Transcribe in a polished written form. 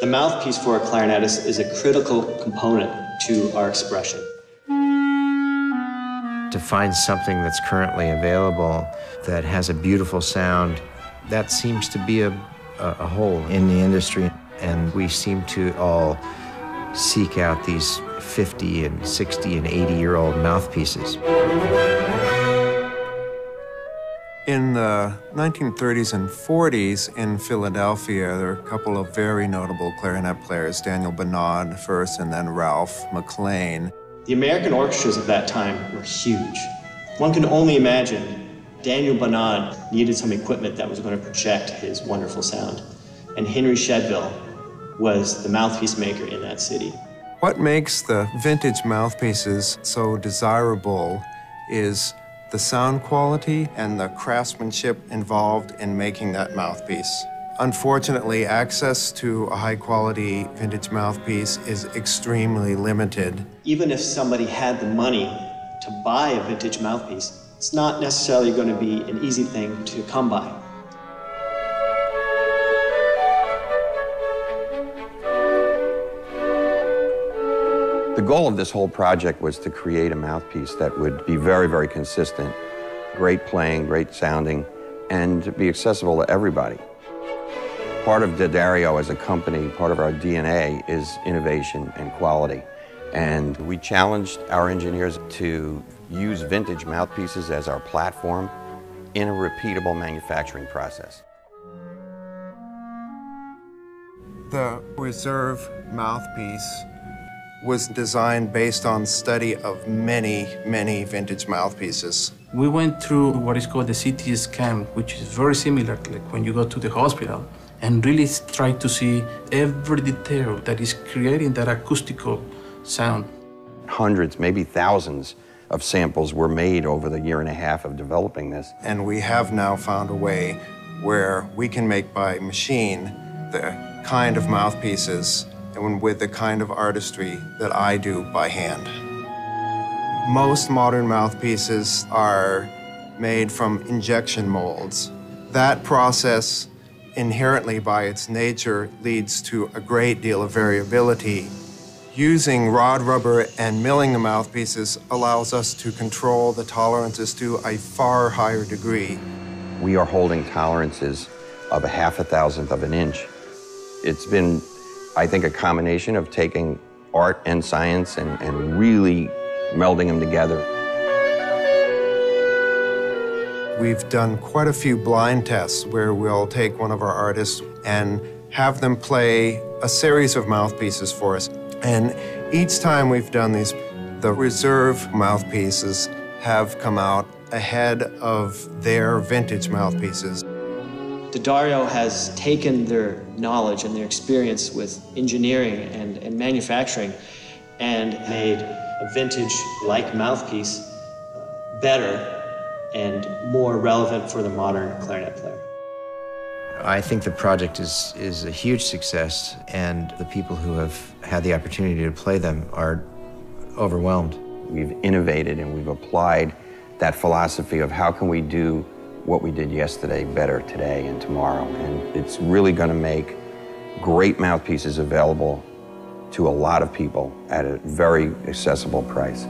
The mouthpiece for a clarinet is a critical component to our expression. To find something that's currently available that has a beautiful sound, that seems to be a hole in the industry. And we seem to all seek out these 50 and 60 and 80-year-old mouthpieces. In the 1930s and 40s in Philadelphia, there were a couple of very notable clarinet players, Daniel Bernard first and then Ralph McLean. The American orchestras of that time were huge. One can only imagine Daniel Bernard needed some equipment that was going to project his wonderful sound. And Henry Shedville was the mouthpiece maker in that city. What makes the vintage mouthpieces so desirable is the sound quality and the craftsmanship involved in making that mouthpiece. Unfortunately, access to a high-quality vintage mouthpiece is extremely limited. Even if somebody had the money to buy a vintage mouthpiece, it's not necessarily going to be an easy thing to come by. The goal of this whole project was to create a mouthpiece that would be very, very consistent, great playing, great sounding, and be accessible to everybody. Part of D'Addario as a company, part of our DNA is innovation and quality. And we challenged our engineers to use vintage mouthpieces as our platform in a repeatable manufacturing process. The Reserve mouthpiece was designed based on study of many, many vintage mouthpieces. We went through what is called the CT scan, which is very similar to like when you go to the hospital, and really try to see every detail that is creating that acoustical sound. Hundreds, maybe thousands of samples were made over the year and a half of developing this. And we have now found a way where we can make by machine the kind of mouthpieces and with the kind of artistry that I do by hand. Most modern mouthpieces are made from injection molds. That process inherently by its nature leads to a great deal of variability. Using rod rubber and milling the mouthpieces allows us to control the tolerances to a far higher degree. We are holding tolerances of a 0.5 of an inch. It's been, I think, a combination of taking art and science and really melding them together. We've done quite a few blind tests where we'll take one of our artists and have them play a series of mouthpieces for us. And each time we've done these, the Reserve mouthpieces have come out ahead of their vintage mouthpieces. D'Addario has taken their knowledge and their experience with engineering and manufacturing and made a vintage-like mouthpiece better and more relevant for the modern clarinet player. I think the project is a huge success, and the people who have had the opportunity to play them are overwhelmed. We've innovated and we've applied that philosophy of how can we do what we did yesterday better today and tomorrow. And it's really going to make great mouthpieces available to a lot of people at a very accessible price.